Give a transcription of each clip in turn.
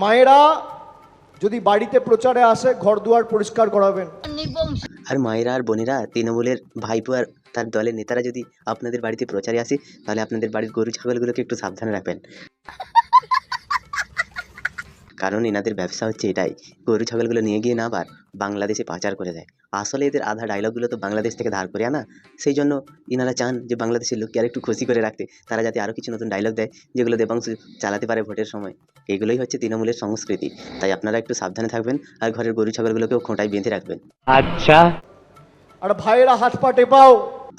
মায়েরা যদি বাড়িতে প্রচারে আসে ঘর দুয়ার পরিষ্কার করাবেন। আর মায়েরা আর বোনেরা, তৃণমূলের ভাইপো আর তার দলের নেতারা যদি আপনাদের বাড়িতে প্রচারে আসে, তাহলে আপনাদের বাড়ির গরু ছাগলগুলোকে একটু সাবধানে রাখবেন। কারণ এনাদের ব্যবসা হচ্ছে এটাই, গরু ছাগলগুলো নিয়ে গিয়ে না আবার বাংলাদেশে পাচার করে দেয়। আসলে এদের আধা ডায়লগগুলো তো বাংলাদেশ থেকে ধার করে আনা। সেই জন্য ইনারা চান যে বাংলাদেশের লোককে আর একটু খুশি করে রাখতে, তারা যাতে আরও কিছু নতুন ডায়লগ দেয় যেগুলো দেবাংশু চালাতে পারে ভোটের সময়। এগুলোই হচ্ছে তৃণমূলের সংস্কৃতি। তাই আপনারা একটু সাবধানে থাকবেন আর ঘরের গরু ছাগলগুলোকেও খোঁটায় বেঁধে রাখবেন। আচ্ছা। আর ভাইয়েরা হাত পা টেপাও।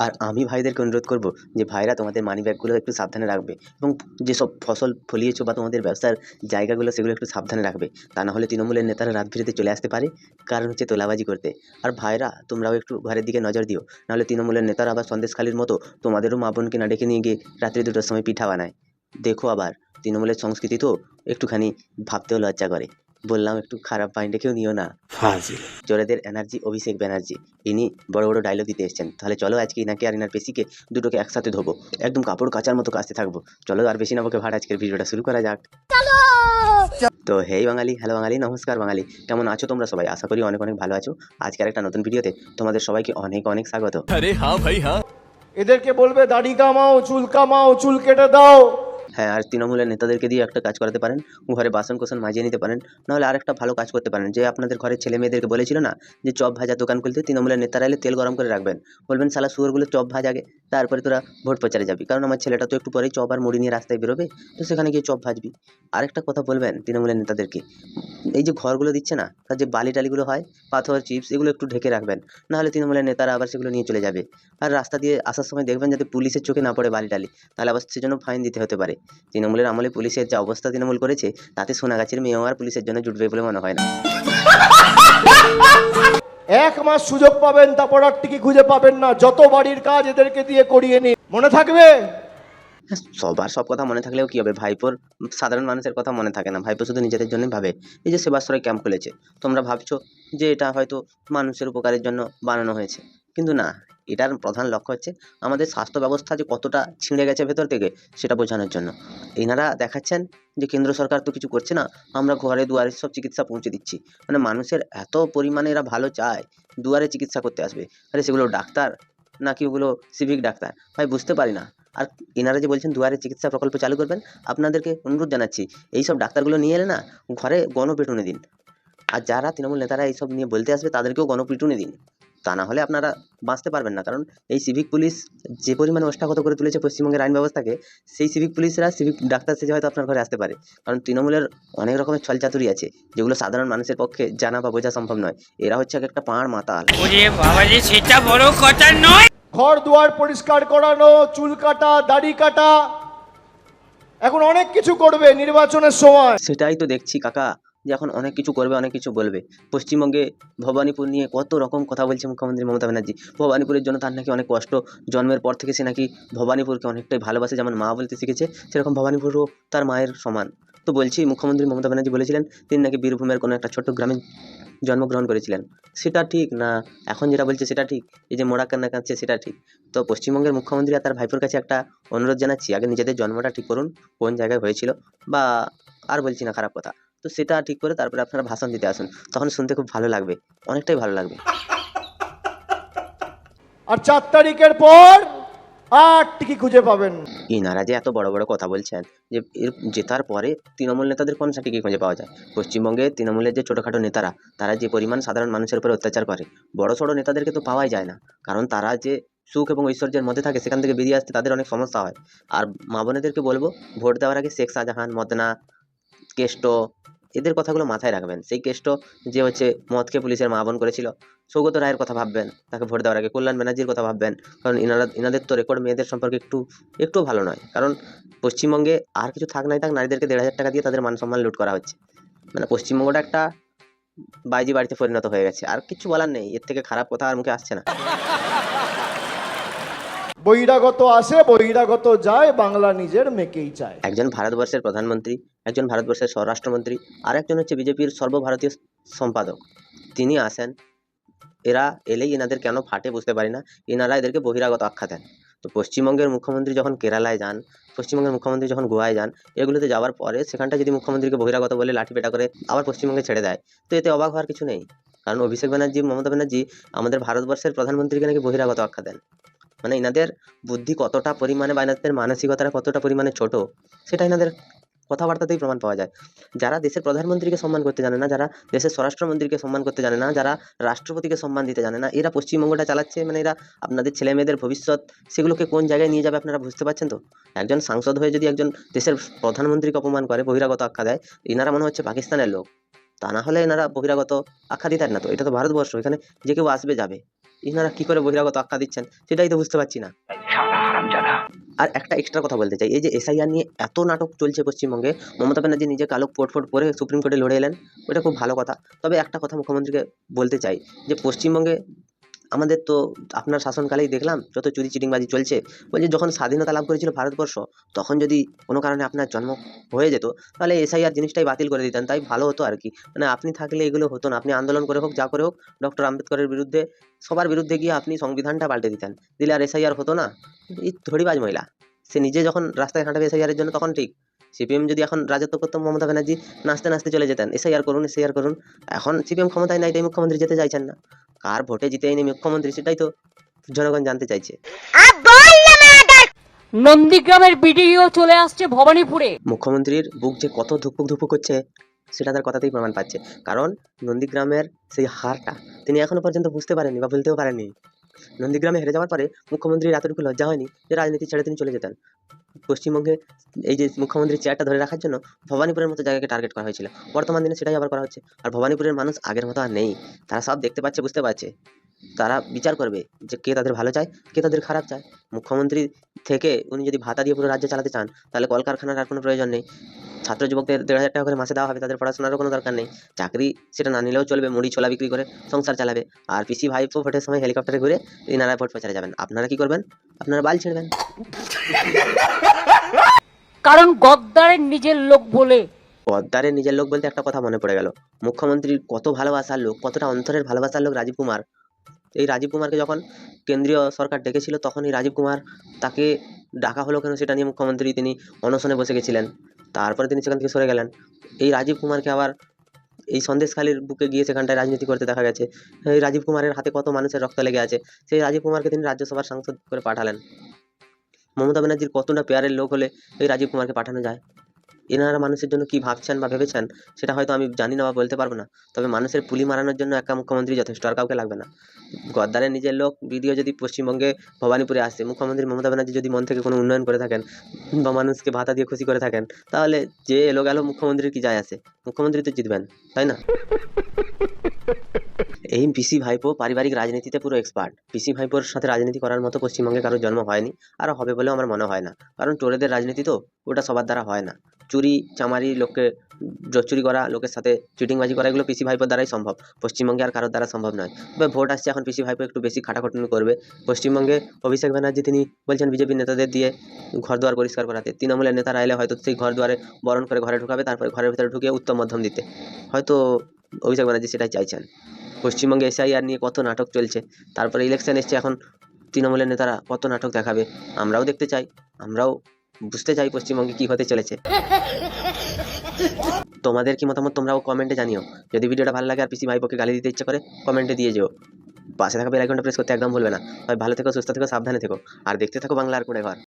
আর আমি ভাইদেরকে অনুরোধ করব যে ভাইরা তোমাদের মানি ব্যাগগুলো একটু সাবধানে রাখবে, এবং যেসব ফসল ফলিয়েছো বা তোমাদের ব্যবসার জায়গাগুলো সেগুলো একটু সাবধানে রাখবে। তা না হলে তৃণমূলের নেতারা রাত বিরেতে চলে আসতে পারে, কারণ হচ্ছে তোলাবাজি করতে। আর ভাইরা তোমরাও একটু ঘরের দিকে নজর দিও, নাহলে তৃণমূলের নেতারা আবার সন্দেশখালির মতো তোমাদেরও মা বোনকে না ডেকে নিয়ে গিয়ে রাত্রি 2টার সময় পিঠা বানায়। দেখো আবার তৃণমূলের সংস্কৃতি তো একটুখানি ভাবতেও লজ্জা করে। বললাম একটু খারাপ মাইন্ডে কেউ নিও না। চোরেদের এনার্জি অভিষেক ব্যানার্জি, ইনি বড় বড় ডায়লগ দিতে এসেছেন। তাহলে চলো আজকে ইনাকে আর ইনার পেশিকে দুটোকে একসাথে ধোবো, একদম কাপড় কাচার মতো কাচতে থাকবো। চলো আর বেশি না বকে ভাট, আজকের ভিডিওটা শুরু করা যাক। তো হেই বাঙালি, হ্যালো বাঙালি, নমস্কার বাঙালি, কেমন আছো তোমরা সবাই? আশা করি অনেক অনেক ভালো আছো। আজকের একটা নতুন ভিডিওতে তোমাদের সবাইকে অনেক অনেক স্বাগত। আরে হ্যাঁ ভাই হ্যাঁ। এদেরকে বলবে দাড়ি কামাও, চুল কেটে দাও। হ্যাঁ, আর তৃণমূলের নেতাদেরকে দিয়ে একটা কাজ করাতে পারেন, ঘরে বাসন কোসন মাজিয়ে নিতে পারেন। নাহলে আরেকটা ভালো কাজ করতে পারেন, যে আপনাদের ঘরের ছেলে মেয়েদেরকে বলেছিল না যে চপ ভাজা দোকান খুলতে, তৃণমূলের নেতারা এলে তেল গরম করে রাখবেন। বলবেন শালা শুয়োরগুলো চপ ভাজা আগে, তারপরে তোরা ভোট প্রচারে যাবি। কারণ আমার ছেলেটা তো একটু পরেই চপ আর মুড়ি নিয়ে রাস্তায় বেরোবে, তো সেখানে গিয়ে চপ ভাজবি। আরেকটা কথা বলবেন তৃণমূলের নেতাদেরকে, এই যে ঘরগুলো দিচ্ছে না, তার যে বালি টালিগুলো হয়, পাথর চিপস, এগুলো একটু ঢেকে রাখবেন। নাহলে তৃণমূলের নেতারা আবার সেগুলো নিয়ে চলে যাবে। আর রাস্তা দিয়ে আসার সময় দেখবেন যাতে পুলিশের চোখে না পড়ে বালি টালি, তাহলে আবার সেজন্য ফাইন দিতে হতে পারে। তৃণমূলের আমলে পুলিশের যা অবস্থা তৃণমূল করেছে, তাতে সোনাগাছির মেয়েও আর পুলিশের জন্য জুটবে বলে মনে হয় না। 1 মাস সুযোগ পাবেন, তারপর আর টিকি খুঁজে পাবেন না। যত বাড়ির কাজ এদেরকে দিয়ে করিয়ে নিন, মনে থাকবে। সবার সব কথা মনে থাকলেও কি হবে, ভাইপোর সাধারণ মানুষের কথা মনে থাকে না। ভাইপো শুধু নিজেদের জন্যই ভাবে। এই যে সেবাশ্রয় ক্যাম্প খুলেছে, তোমরা ভাবছো যে এটা হয়তো মানুষের উপকারের জন্য বানানো হয়েছে, কিন্তু না, এটার প্রধান লক্ষ্য হচ্ছে আমাদের স্বাস্থ্য ব্যবস্থা যে কতটা ছিঁড়ে গেছে ভেতর থেকে সেটা বোঝানোর জন্য। এনারা দেখাচ্ছেন যে কেন্দ্র সরকার তো কিছু করছে না, আমরা ঘরে দুয়ারে সব চিকিৎসা পৌঁছে দিচ্ছি। মানে মানুষের এত পরিমাণে এরা ভালো চায়, দুয়ারে চিকিৎসা করতে আসবে। আরে সেগুলো ডাক্তার নাকি ওগুলো সিভিক ডাক্তার, ভাই বুঝতে পারি না। আর এনারা যে বলছেন দুয়ারে চিকিৎসা প্রকল্প চালু করবেন, আপনাদেরকে অনুরোধ জানাচ্ছি এইসব ডাক্তারগুলো নিয়ে এলে না ঘরে গণপিটুনি দিন। আর যারা তৃণমূল নেতারা এইসব নিয়ে বলতে আসবে তাদেরকেও গণপিটুনি দিন। তা না হলে আপনারা বাঁচতে পারবেন না। কারণ এই সিভিক পুলিশ যে পরিমাণে ওষ্ঠাগত করে তুলেছে পশ্চিমবঙ্গের আইন ব্যবস্থাকে, সেই সিভিক পুলিশরা সিভিক ডাক্তার সেজে হয়তো আপনার ঘরে আসতে পারে। কারণ তৃণমূলের অনেক রকমের ছলচাতুরি আছে যেগুলো সাধারণ মানুষের পক্ষে জানা বা বোঝা সম্ভব নয়। এরা হচ্ছে একটা পাঁড় মাতাল। সেটা বড় কথা নয়। ঘর দুয়ার পরিষ্কার করানো, চুল কাটা, দাড়ি কাটা, এখন অনেক কিছু করবে নির্বাচনের সময়। সেটাই তো দেখছি কাকা, যে এখন অনেক কিছু করবে, অনেক কিছু বলবে। পশ্চিমবঙ্গে ভবানীপুর নিয়ে কত রকম কথা বলছে মুখ্যমন্ত্রী মমতা ব্যানার্জি। ভবানীপুরের জন্য তার নাকি অনেক কষ্ট, জন্মের পর থেকে সে নাকি ভবানীপুরকে অনেকটাই ভালোবাসে, যেমন মা বলতে শিখেছে সেরকম ভবানীপুরও তার মায়ের সমান। তো বলছি মুখ্যমন্ত্রী মমতা ব্যানার্জি বলেছিলেন তিনি নাকি বীরভূমের কোনো একটা ছোট্ট গ্রামে জন্মগ্রহণ করেছিলেন। সেটা ঠিক না, এখন যেটা বলছে সেটা ঠিক, এই যে মোড়া কান্না কাঁদছে সেটা ঠিক। তো পশ্চিমবঙ্গের মুখ্যমন্ত্রী আর তার ভাইপোর কাছে একটা অনুরোধ জানাচ্ছি, আগে নিজেদের জন্মটা ঠিক করুন, কোন জায়গায় হয়েছিল, বা আর বলছি না খারাপ কথা, তো সেটা ঠিক করে তারপরে আপনারা ভাষণ দিতে আসুন, তখন শুনতে খুব ভালো লাগবে, অনেকটাই ভালো লাগবে। আর 4 তারিখের পর আর টিকি খুঁজে পাবেন। ইনারা যে এত বড় বড় কথা বলছেন যে এর জেতার পরে তৃণমূল নেতাদের কোন সার্টিফিকেট খুঁজে পাওয়া যায়? পশ্চিমবঙ্গে তৃণমূলের যে ছোটোখাটো নেতারা, তারা যে পরিমাণ সাধারণ মানুষের উপরে অত্যাচার করে, বড় সড়ো নেতাদেরকে তো পাওয়াই যায় না। কারণ তারা যে সুখ এবং ঐশ্বর্যের মধ্যে থাকে, সেখান থেকে বেরিয়ে আসতে তাদের অনেক সমস্যা হয়। আর মা বোনেদেরকে বলবো, ভোট দেওয়ার আগে শেখ শাহজাহান, মদনা, কেষ্ট, এদের কথাগুলো মাথায় রাখবেন। সেই কেষ্ট যে হচ্ছে মদকে পুলিশের মা বোন করেছিল, সৌগত রায়ের কথা ভাববেন তাকে ভোট দেওয়ার আগে। কল্যাণ ব্যানার্জির কথা ভাববেন, কারণ ইনাদের তো রেকর্ড মেয়েদের সম্পর্কে একটু ভালো নয়। কারণ পশ্চিমবঙ্গে আর কিছু থাক নাই থাক, নারীদেরকে 1,500 টাকা দিয়ে তাদের মান সম্মান লুট করা হচ্ছে। মানে পশ্চিমবঙ্গটা একটা বাইজি বাড়িতে পরিণত হয়ে গেছে। আর কিছু বলার নেই, এর থেকে খারাপ কথা আর মুখে আসছে না। বহিরাগত আসে, বহিরাগত যায়, বাংলা নিজের মেকেই চায়। একজন ভারতবর্ষের প্রধানমন্ত্রী, একজন ভারতবর্ষের স্বরাষ্ট্রমন্ত্রী, আর একজন হচ্ছে বিজেপির সর্বভারতীয় সম্পাদক, তিনি আসেন। এরা এলেই এনাদের কেন ফাটে বুঝতে পারি না। এনারা এদেরকে বহিরাগত আখ্যা দেন। তো পশ্চিমবঙ্গের মুখ্যমন্ত্রী যখন কেরালায় যান, পশ্চিমবঙ্গের মুখ্যমন্ত্রী যখন গোয়ায় যান, এগুলোতে যাওয়ার পরে সেখানটা যদি মুখ্যমন্ত্রীকে বহিরাগত বলে লাঠিপেটা করে আবার পশ্চিমবঙ্গে ছেড়ে দেয়, তো এতে অবাক হওয়ার কিছু নেই। কারণ অভিষেক ব্যানার্জি, মমতা ব্যানার্জি আমাদের ভারতবর্ষের প্রধানমন্ত্রীকে নাকি বহিরাগত আখ্যা দেন। মানে এনাদের বুদ্ধি কতটা পরিমাণে বা এনাদের মানসিকতাটা কতটা পরিমাণে ছোট, সেটা এনাদের কথাবার্তাতেই প্রমাণ পাওয়া যায়। যারা দেশের প্রধানমন্ত্রীকে সম্মান করতে জানে না, যারা দেশের স্বরাষ্ট্রমন্ত্রীকে সম্মান করতে জানে না, যারা রাষ্ট্রপতিকে সম্মান দিতে জানে না, এরা পশ্চিমবঙ্গটা চালাচ্ছে। মানে এরা আপনাদের ছেলে মেয়েদের ভবিষ্যৎ সেগুলোকে কোন জায়গায় নিয়ে যাবে আপনারা বুঝতে পারছেন তো? একজন সাংসদ হয়ে যদি একজন দেশের প্রধানমন্ত্রীকে অপমান করে, বহিরাগত আখ্যা দেয়, এনারা মনে হচ্ছে পাকিস্তানের লোক। তা না হলে এনারা বহিরাগত আখ্যা দিতেন না তো। এটা তো ভারতবর্ষ, এখানে যে কেউ আসবে যাবে, এনারা কি করে বহিরাগত আখ্যা দিচ্ছেন সেটাই তো বুঝতে পারছি না। আর একটা এক্সট্রা কথা বলতে চাই, এই যে এসআইআর নিয়ে এত নাটক চলছে পশ্চিমবঙ্গে, মমতা ব্যানার্জি নিজে কালো কোট ফোট পরে সুপ্রিম কোর্টে লড়ে এলেন, ওটা খুব ভালো কথা। তবে একটা কথা মুখ্যমন্ত্রীকে বলতে চাই, যে পশ্চিমবঙ্গে আমাদের তো আপনার শাসনকালেই দেখলাম যত চুরি চিটিংবাজি চলছে। বলছি যখন স্বাধীনতা লাভ করেছিল ভারতবর্ষ, তখন যদি কোনো কারণে আপনার জন্ম হয়ে যেত, তাহলে এসআইআর জিনিসটাই বাতিল করে দিতেন, তাই ভালো হতো আর কি। মানে আপনি থাকলে এগুলো হতো না। আপনি আন্দোলন করে হোক, যা করে হোক, ডক্টর আম্বেদকরের বিরুদ্ধে, সবার বিরুদ্ধে গিয়ে আপনি সংবিধানটা পাল্টে দিতেন, দিলে আর এসআইআর হতো না। এই ধড়িবাজ মহিলা, সে নিজে যখন রাস্তায় হাঁটাবে এসআইআরের জন্য, তখন ঠিক। সিপিএম যদি এখন রাজত্ব করতো, মমতা ব্যানার্জি নাচতে নাচতে চলে যেতেন, এসআইআর করুন, এসআইআর করুন। এখন সিপিএম ক্ষমতায় নাই, তাই মুখ্যমন্ত্রী যেতে চাইছেন না। কার ভোটে জিতে এনে মুখ্যমন্ত্রী, সেটাই তো জনগণ জানতে চাইছে। নন্দীগ্রামের ভিডিও চলে আসছে ভবানীপুরে। মুখ্যমন্ত্রীর বুক যে কত ধুকপুক ধুকপুক করছে, সেটা তার কথাতেই প্রমাণ পাচ্ছে। কারণ নন্দীগ্রামের সেই হারটা তিনি এখনো পর্যন্ত বুঝতে পারেননি বা বলতেও পারেননি। নন্দীগ্রামে হেরে যাওয়ার পরে মুখ্যমন্ত্রীর এতটুকু লজ্জা হয়নি যে রাজনীতি ছেড়ে তিনি চলে যেতেন। পশ্চিমবঙ্গে এই যে মুখ্যমন্ত্রীর চেয়ারটা ধরে রাখার জন্য ভবানীপুরের মতো জায়গাকে টার্গেট করা হয়েছিল, বর্তমান দিনে সেটাই আবার করা হচ্ছে। আর ভবানীপুরের মানুষ আগের মতো আর নেই, তারা সব দেখতে পাচ্ছে, বুঝতে পারছে। তারা বিচার করবে যে কে তাদের ভালো চায়, কে তাদের খারাপ চায়। মুখ্যমন্ত্রী থেকে উনি যদি ভাতা দিয়ে পুরো রাজ্য চালাতে চান, তাহলে কলকারখানার আর কোনো প্রয়োজন নেই। ছাত্র যুবকদের ১,৫০০ টাকা করে মাসে দেওয়া হবে, তাদের পড়াশোনারও কোনো দরকার নেই। চাকরি সেটা না নিলেও চলবে, মুড়ি ছোলা বিক্রি করে সংসার চালাবে। আর পিসি ভাইপো ভোটের সময় হেলিকপ্টারে ঘুরে এনারা ভোট প্রচারে যাবেন। আপনারা কি করবেন? আপনারা বাল ছিঁড়বেন। কারণ গদ্দারের নিজের লোক বলে। পদ্মারের নিজের লোক বলতে একটা কথা মনে পড়ে গেল, মুখ্যমন্ত্রীর কত ভালোবাসার লোক, কতটা অন্তরের ভালোবাসার লোক রাজীব কুমার। এই রাজীব কুমারকে যখন কেন্দ্রীয় সরকার ডেকেছিল, তখন এই রাজীব কুমার, তাকে ডাকা হলো কেন সেটা নিয়ে মুখ্যমন্ত্রী তিনি অনশনে বসে গেছিলেন। তারপরে তিনি সেখান থেকে সরে গেলেন। এই রাজীব কুমারকে আবার এই সন্দেশখালীর বুকে গিয়ে সেখানটায় রাজনীতি করতে দেখা গেছে। এই রাজীব কুমারের হাতে কত মানুষের রক্ত লেগে আছে, সেই রাজীব কুমারকে তিনি রাজ্যসভার সাংসদ করে পাঠালেন। মমতা ব্যানার্জির কতটা পেয়ারের লোক হলে এই রাজীব কুমারকে পাঠানো যায়? এনারা মানুষের জন্য কি ভাবছেন বা ভেবেছেন সেটা হয়তো আমি জানি না বা বলতে পারবো না। তবে মানুষের পুলি মারানোর জন্য একটা মুখ্যমন্ত্রী যথেষ্ট, আর কাউকে লাগবে না। গদ্দারের নিজের লোক ভিডিও যদি পশ্চিমবঙ্গে ভবানীপুরে আসে, মুখ্যমন্ত্রী মমতা ব্যানার্জি যদি মন থেকে কোনো উন্নয়ন করে থাকেন বা মানুষকে ভাতা দিয়ে খুশি করে থাকেন, তাহলে যে এলো গেল মুখ্যমন্ত্রীর কি যায় আসে? মুখ্যমন্ত্রী তো জিতবেন, তাই না? এই পিসি ভাইপো পারিবারিক রাজনীতিতে পুরো এক্সপার্ট। পিসি ভাইপোর সাথে রাজনীতি করার মতো পশ্চিমবঙ্গে কারোর জন্ম হয়নি, আর হবে বলেও আমার মনে হয় না। কারণ চোরেদের রাজনীতি তো, ওটা সবার দ্বারা হয় না। চুরি চামারি, লোককে চুরি করা, লোকের সাথে চিটিংবাজি করা, এগুলো পিসি ভাইপোর দ্বারাই সম্ভব। পশ্চিমবঙ্গে আর কারোর দ্বারা সম্ভব নয়। তবে ভোট আসছে, এখন পিসি ভাইপো একটু বেশি খাটাখাটুনি করবে। পশ্চিমবঙ্গে অভিষেক ব্যানার্জি তিনি বলছেন বিজেপি নেতাদের দিয়ে ঘর দুয়ার পরিষ্কার করাতে। তৃণমূলের নেতারা এলে হয়তো সেই ঘর দুয়ারে বরণ করে ঘরে ঢুকাবে, তারপরে ঘরের ভিতরে ঢুকিয়ে উত্তম মধ্যম দিতে। হয়তো অভিষেক ব্যানার্জি সেটাই চাইছেন। পশ্চিমবঙ্গে এসআইআর নিয়ে কত নাটক চলছে, তারপরে ইলেকশন এসছে, এখন তৃণমূলের নেতারা কত নাটক দেখাবে আমরাও দেখতে চাই, আমরাও বুঝতে চাই পশ্চিমবঙ্গে কি হতে চলেছে। তোমাদের কি মতামত তোমরাও কমেন্টে জানিও। যদি ভিডিওটা ভালো লাগে আর পিসি ভাইপোকে গালি দিতে ইচ্ছে করে, কমেন্টে দিয়ে যেও। পাশে থাকা বেল আইকনটা প্রেস করতে একদম ভুলবে না। ভালো থেকো, সুস্থ থেকো, সাবধানে থেকো, আর দেখতে থাকো বাংলার কুঁড়ে ঘর।